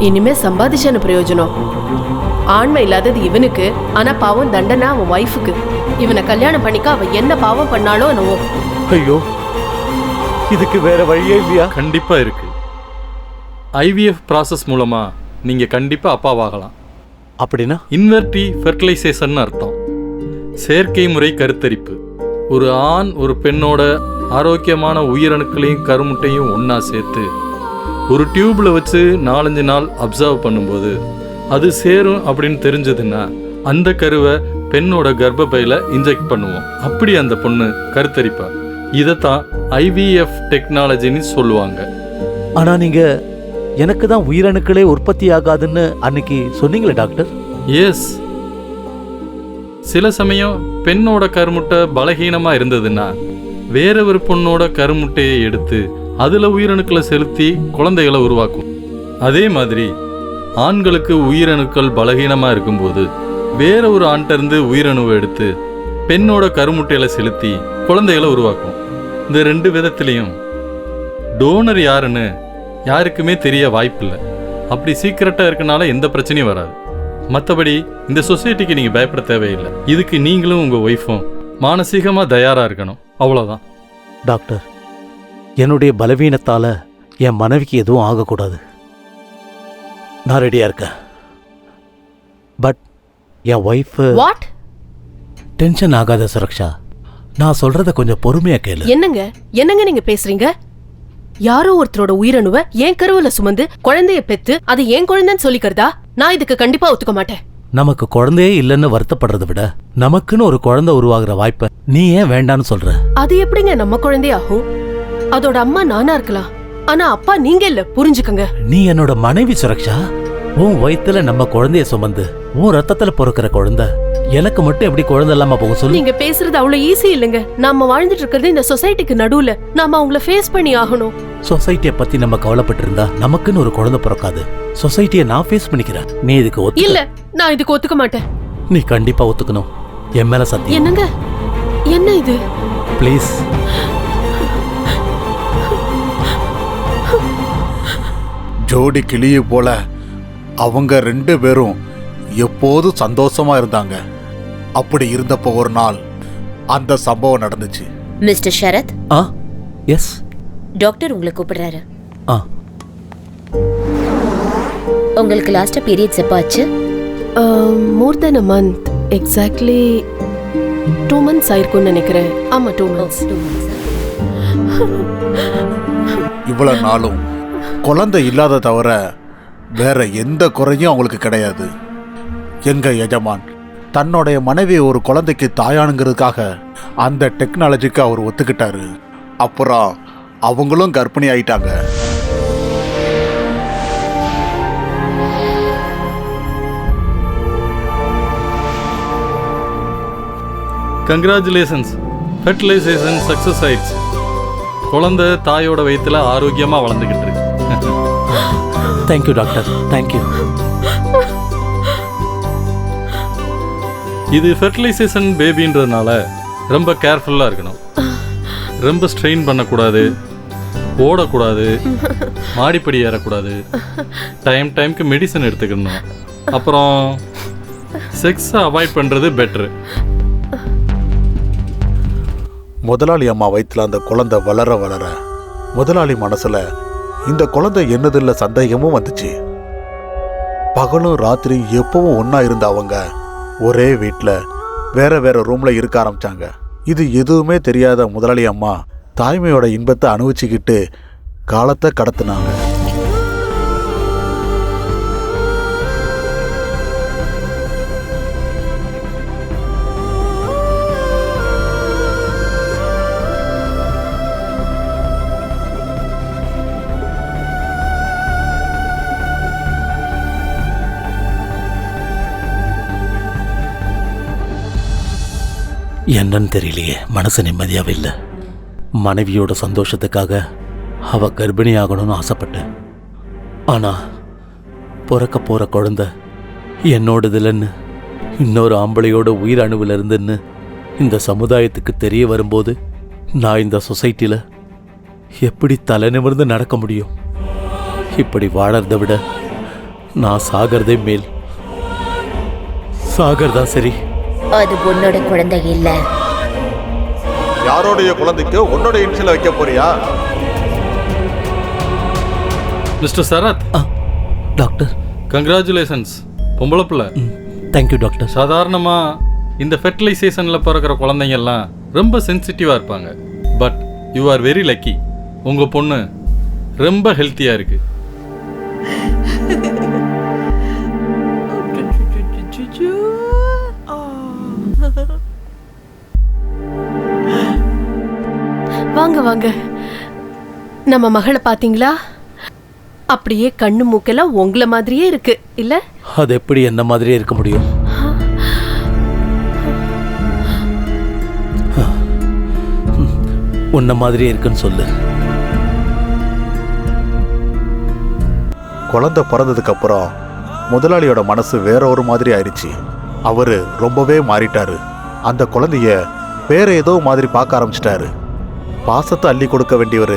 இனிமே சம்பாதிச்சான பிரயோஜனம்? ஆண்மை இல்லாதது இவனுக்கு, ஆனா பாவம் தண்டனை அவன் ஒய்ஃபுக்கு. இவனை கல்யாணம் பண்ணிக்க அவ என்ன பாவம் பண்ணாலோ என்னவோ. ஐயோ, இதுக்கு வேற வழியே இல்லையா? கண்டிப்பா இருக்கு. ஐவிஎஃப் ப்ராசஸ் மூலமா நீங்க கண்டிப்பா அப்பாவாகலாம். அப்படின்னா? இன்வெர்டி ஃபெர்டிலைசேஷன் அர்த்தம். செயற்கை முறை கருத்தரிப்பு. ஒரு ஆண் ஒரு பெண்ணோட ஆரோக்கியமான உயிரணுக்களையும் கருமுட்டையும் ஒன்றா சேர்த்து ஒரு டியூப்ல வச்சு 4-5 நாள் அப்சர்வ் பண்ணும்போது அது சேரும் அப்படின்னு தெரிஞ்சதுன்னா அந்த கருவை பெண்ணோட கர்ப்பப்பையில இன்ஜெக்ட் பண்ணுவோம். அப்படி அந்த பொண்ணு கருத்தரிப்பா. இதைத்தான் ஐவிஎஃப் டெக்னாலஜின்னு சொல்லுவாங்க. ஆனா நீங்க எனக்கு தான் உயிரணுக்களே உற்பத்தி ஆகாதுன்னு அன்னைக்கு சொன்னீங்களே டாக்டர். எஸ், சில சமயம் பெண்ணோட கருமுட்டை பலகீனமா இருந்ததுன்னா வேற ஒரு பொண்ணோட கருமுட்டையை எடுத்து அதுல உயிரணுக்களை செலுத்தி குழந்தைகளை உருவாக்கும். அதே மாதிரி ஆண்களுக்கு உயிரணுக்கள் பலகீனமா இருக்கும்போது வேற ஒரு ஆண்கிட்ட இருந்து உயிரணுவை எடுத்து பெண்ணோட கருமுட்டையில செலுத்தி குழந்தைகளை உருவாக்கும். இந்த 2 விதத்திலையும் டோனர் யாருன்னு யாருக்குமே தெரிய வாய்ப்பில்லை. அப்படி சீக்கிரட்டா இருக்கனால எந்த பிரச்சனையும் வராது. மற்றபடி இந்த சொசைட்டிக்கு நீங்க பயப்பட தேவையில்லை. இதுக்கு நீங்களும் உங்க ஒய்ஃபும் மானசீகமா தயாரா இருக்கணும், அவ்வளவுதான். டாக்டர், என்னுடைய பலவீனத்தால என் மனைவிக்கு எதுவும் ஆகக்கூடாது. நான் ரெடியா இருக்கேன். But N wife what? Tension ஆகாத சுரக்ஷா, நான் சொல்றத கொஞ்சம் பொறுமையா கேளு. என்னங்க நீங்க பேசுறீங்க? யாரோ ஒருத்தரோட உயிரணுவை என் கருவுல சுமந்து குழந்தைய பெத்து அது என் குழந்தைன்னு சொல்லிக்கிறதா? நான் இதுக்கு கண்டிப்பா ஒத்துக்க மாட்டேன். நமக்கு குழந்தையே இல்லைன்னு வருத்தப்படுறதை விட நமக்குன்னு ஒரு குழந்தை உருவாகிற வாய்ப்பை நீ ஏன் வேண்டான்னு சொல்ற? அது எப்படிங்க நம்ம குழந்தை ஆகும்? அதோட அம்மா நானா இருக்கலாம், ஆனா அப்பா நீங்க இல்ல, புரிஞ்சுக்கங்க. நீ என்னோட மனைவி சுரக்ஷா. உன் வயித்துல நம்ம குழந்தைய சுமந்து உன் ரத்தத்துல பொறுக்கிற குழந்தை எனக்கு மட்டும் எப்படி குழந்தை இல்லாம போக சொல்லு? நீங்க பேசுறது அவ்வளவு ஈஸி இல்லைங்க. நாம வாழ்ந்துட்டு இருக்கிறது இந்த சொசைட்டிக்கு நடுவுல. நாம அவங்கள ஃபேஸ் பண்ணி ஆகணும். சொசைட்டியை பத்தி நம்ம கவலைப்பட்டு இருந்தா நமக்குன்னு ஒரு குழந்தை பிறக்காது. சொசைட்டியை நான் ஃபேஸ் பண்ணிக்கிறேன். நீ இதுக்கு இல்ல, நான் இதுக்கு ஒத்துக்க மாட்டேன். நீ கண்டிப்பா ஒத்துக்கணும். என் மேல சத்தியம். என்னங்க? என்ன இது? ப்ளீஸ். ஜோடி கிளியை போல அவங்க 2 பேரும் எப்போதும் சந்தோஷமா இருந்தாங்க. அப்படி இருந்தப்போ ஒரு நாள் அந்த சம்பவம் நடந்துச்சு. மிஸ்டர் ஷரத். எஸ். டாக்டர் உங்களை கூப்பிடுறாரு. உங்களுக்கு லாஸ்டா பீரியட்ஸ் எப்ப ஆச்சு? மோர் தென் a month. எக்ஸாக்ட்லி 2 months ஆயிருக்கும்னு நினைக்கிறேன். ஆமா, 2 months. இவ்வளவு நாளும் குழந்தை இல்லாத தவிர வேற எந்த குறையும் அவங்களுக்கு கிடையாது. எங்க எஜமான் தன்னுடைய மனைவி ஒரு குழந்தைக்கு தாயானுங்கிறதுக்காக அந்த டெக்னாலஜிக்கு அவர் ஒத்துக்கிட்டாரு. அப்புறம் அவங்களும் கர்ப்பிணி ஆயிட்டாங்க. கங்க்ராச்சுலேஷன்ஸ், ஃபெர்டிலைசேஷன் சக்ஸஸ் ஆயிடுச்சு. குழந்தை தாயோட வயிற்றுல ஆரோக்கியமாக வளர்ந்துக்கிட்டு இருக்கு. Thank you doctor, thank you. இது ஃபெர்டிலைசேஷன் பேபின்றதுனால ரொம்ப கேர்ஃபுல்லாக இருக்கணும். ரொம்ப ஸ்ட்ரெயின் பண்ணக்கூடாது, ஓடக்கூடாது, மாடிப்படி ஏறக்கூடாது, டைமுக்கு மெடிசன் எடுத்துக்கணும். அப்புறம் செக்ஸை அவாய்ட் பண்ணுறது பெட்ரு. முதலாளி அம்மா வயிற்றுல அந்த குழந்தை வளர வளர முதலாளி மனசுல இந்த குழந்தை என்னதில்ல சந்தேகமும் வந்துச்சு. பகலும் ராத்திரி எப்பவும் ஒன்னா இருந்த அவங்க ஒரே வீட்டில் வேற வேற ரூம்ல இருக்க ஆரம்பிச்சாங்க. இது எதுவுமே தெரியாத முதலாளி அம்மா தாய்மையோட இன்பத்தை அனுபவிச்சுக்கிட்டு காலத்தை கடத்தினாங்க. என்னன்னு தெரியலையே, மனசு நிம்மதியாவே இல்லை. மனைவியோட சந்தோஷத்துக்காக அவ கர்ப்பிணி ஆகணும்னு ஆசைப்பட்டேன். ஆனா பிறக்க போற குழந்தை என்னோடதுலன்னு இன்னொரு ஆம்பளையோட உயிர் அணுவில் இருந்துன்னு இந்த சமுதாயத்துக்கு தெரிய வரும்போது நான் இந்த சொசைட்டியில் எப்படி தலை நிமிர்ந்து நடக்க முடியும்? இப்படி வாழறதை விட நான் சாகிறதே மேல். சாகிறதா சரி. அது உன்னோட குழந்தை இல்ல. யாரோடைய குழந்தைக்கு உன்னோட இன்சியல் வைக்க போறியா? Mister Sarath, doctor. கங்க்ராச்சுலேஷன்ஸ், பொம்பளை பிள்ளை. Thank you doctor. சாதாரணமாக இந்த ஃபெர்டிலைசேஷனில் பிறக்கிற குழந்தைங்கெல்லாம் ரொம்ப சென்சிட்டிவாக இருப்பாங்க. But you are very lucky. உங்கள் பொண்ணு ரொம்ப ஹெல்த்தியாக இருக்குது. வாங்க வாங்க. நம்ம மகளை பாத்தீங்களா? அப்படியே கண்ணு மூக்கெல்லாம் உங்கள மாதிரியே இருக்கு இல்ல? அது எப்படி என்ன மாதிரியே இருக்க முடியும்? உன்ன மாதிரியே இருக்குன்னு சொல்லு. குழந்தை பிறந்ததுக்கு அப்புறம் முதலாளியோட மனசு வேற ஒரு மாதிரி ஆயிடுச்சு. அவரு ரொம்பவே மாறிட்டாரு. அந்த குழந்தைய வேற ஏதோ மாதிரி பார்க்க ஆரம்பிச்சிட்டாரு. பாசத்தை அள்ளி கொடுக்க வேண்டியவரு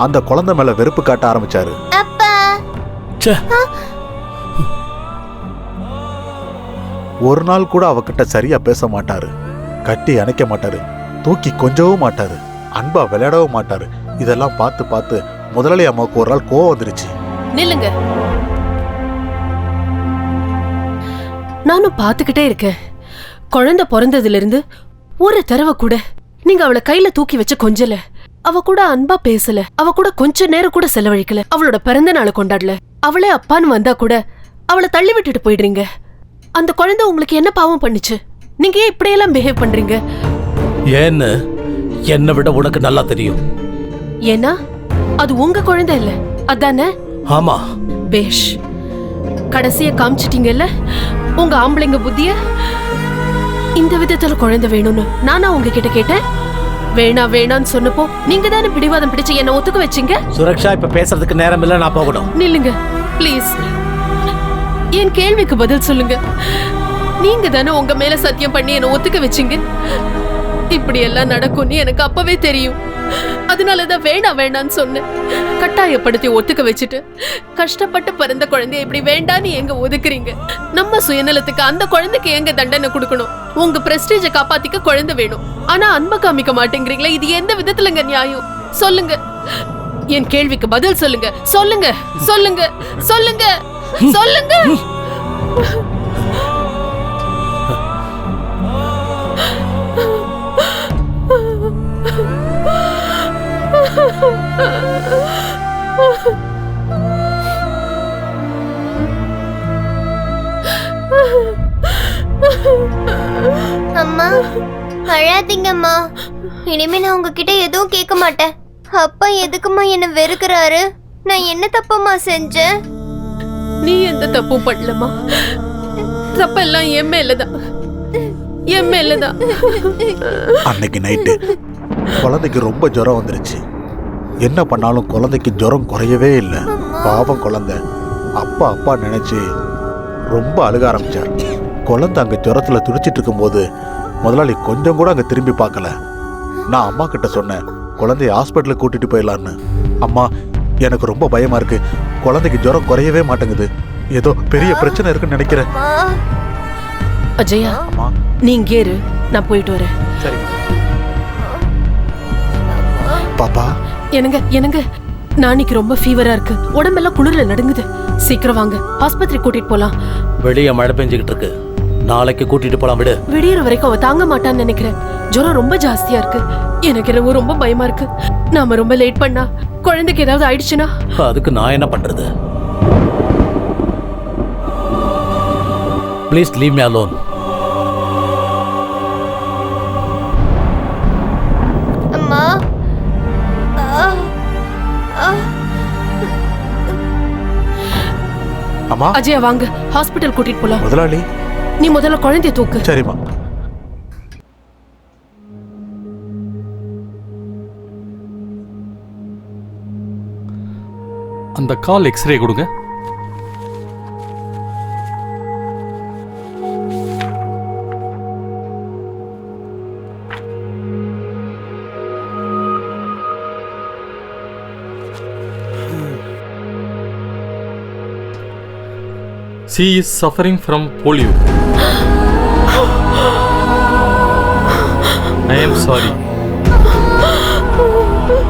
அந்த குழந்தை மேல வெறுப்பு காட்ட ஆரம்பிச்சாரு. ஒரு நாள் கூட அவகிட்ட சரியா பேச மாட்டாரு, கட்டி அணைக்க மாட்டாரு, தூக்கி கொஞ்சவும் மாட்டாரு, அன்பா விளையாடவும் மாட்டாரு. இதெல்லாம் பார்த்து பார்த்து முதலாளி அம்மாவுக்கு ஒரு நாள் கோவம் வந்துருச்சு. நில்லுங்க. நானும் பார்த்துக்கிட்டே இருக்கேன். குழந்தை பிறந்ததுல இருந்து ஒரு தடவை கூட நீங்க அவளை கையில தூக்கி வச்சு கொஞ்சல, அவ கூட அன்பா பேசல, அவ கூட கொஞ்ச நேரம் கூட செலவழிக்கல, அவளோட பிறந்த நாளை கொண்டாடல. அவளே அப்பான்னு வந்தா கூட அவளை தள்ளி விட்டுட்டு போயிடுறீங்க. அந்த குழந்தை உங்களுக்கு என்ன பாவம் பண்ணுச்சு? நீங்க ஏன் இப்படியெல்லாம் பிஹேவ் பண்றீங்க? ஏன்னு என்னை விட உனக்கு நல்லா தெரியும். ஏன்னா அது உங்க குழந்தை இல்ல, அதானே? ஆமா. பேஷ், கடைசிய காமிச்சிட்டீங்கல்ல உங்க ஆம்பளைங்க புத்திய. இந்த விதத்துல குழந்தை வேணும்னு நானா உங்ககிட்ட கேட்டேன்? வேணா வேணான்னு சொன்னப்போ நீங்க தானே பிடிவாதம் பிடிச்சு என்ன ஒத்துக்க வச்சீங்க. சுரக்ஷா, இப்ப பேசுறதுக்கு நேரம் இல்ல, நான் போகணும். நில்லுங்க ப்ளீஸ். என் கேள்விக்கு பதில் சொல்லுங்க. நீங்க தானே உங்க மேல சத்தியம் பண்ணி என்ன ஒத்துக்க வச்சீங்க. இப்படி எல்லாம் நடக்கும்னு எனக்கு அப்பவே தெரியும். அதனாலதான் வேணா வேணான்னு சொன்னேன். கட்டாயப்படுத்தி ஒத்துக்க வச்சுட்டு கஷ்டப்பட்டு பிறந்த குழந்தைய இப்படி வேண்டான்னு எங்க ஒதுக்குறீங்க? நம்ம சுயநலத்துக்கு அந்த குழந்தைக்கு எங்க தண்டனை கொடுக்கணும்? உங்க பிரஸ்டீஜை காப்பாத்திக்க குழந்தை வேணும், ஆனா அன்பை காமிக்க மாட்டேங்கிறீங்களா? இது எந்த விதத்துலங்க நியாயம்? சொல்லுங்க. என் கேள்விக்கு பதில் சொல்லுங்க. சொல்லுங்க சொல்லுங்க சொல்லுங்க சொல்லுங்க. அம்மா, அழாதீங்கம்மா. இனிமே நான் உங்ககிட்ட எதுவும் கேட்க மாட்டேன். அப்பா எதுக்குமா என்ன வெறுக்கிறாரு? நான் என்ன தப்பம்மா செஞ்சேன்? நீ எந்த தப்பும் பண்ணலமா. தப்பெல்லாம் என் மேலதான், என் மேலதான். அன்னைக்கு நைட்டு குழந்தைக்கு ரொம்ப ஜுரம் வந்துருச்சு. என்ன பண்ணாலும் குழந்தைக்கு ஜுரம் குறையவே இல்லை. பாவம் குழந்தை அப்பா அப்பா நினைச்சு ரொம்ப அழுக ஆரம்பிச்சார். குழந்தை அங்க ஜுரத்துல துடிச்சிட்டு இருக்கும்போது முதலாளி கொஞ்சம் கூட அங்க திரும்பி பார்க்கல. நான் அம்மா கிட்ட சொன்னேன், குழந்தைய ஹாஸ்பிட்டலுக்கு கூட்டிட்டு போயிடலான்னு. அம்மா, எனக்கு ரொம்ப பயமா இருக்கு, குழந்தைக்கு ஜுரம் குறையவே மாட்டேங்குது, ஏதோ பெரிய பிரச்சனை இருக்குன்னு நினைக்கிறேன். அஜயா, அம்மா, நீ இங்கே இரு, நான் போயிட்டு வரேன். சரி பாப்பா. என்னங்க என்னங்க, நாளைக்கு ரொம்ப ஃபீவரா இருக்கு, உடம்பெல்லாம் குளிர்ல நடுங்குது. சீக்கிரம் வாங்க, ஆஸ்பத்திரி கூட்டிட்டு போலாம். வெளியே மழை பெஞ்சுக்கிட்டு இருக்கு, நாளைக்கு கூட்டிட்டு போலாம். விடு. விடியற வரைக்கும் அவ தாங்க மாட்டான்னு நினைக்கிறேன். ஜுரம் ரொம்ப ஜாஸ்தியா இருக்கு. எனக்கு என்னவோ ரொம்ப பயமா இருக்கு. நாம ரொம்ப லேட் பண்ணா குழந்தைக்கு ஏதாவது ஆயிடுச்சுன்னா அதுக்கு நான் என்ன பண்றது? Please leave me alone. அம்மா, அம்மா, அஜயா வாங்க, ஹாஸ்பிட்டல் கூட்டிட்டு போலாம். முதலாளி, நீ முதல்ல குழந்தைய தூக்கு. சரிம்மா. அந்த கால் எக்ஸ்ரே கொடுங்க. she is suffering from polio. I am sorry.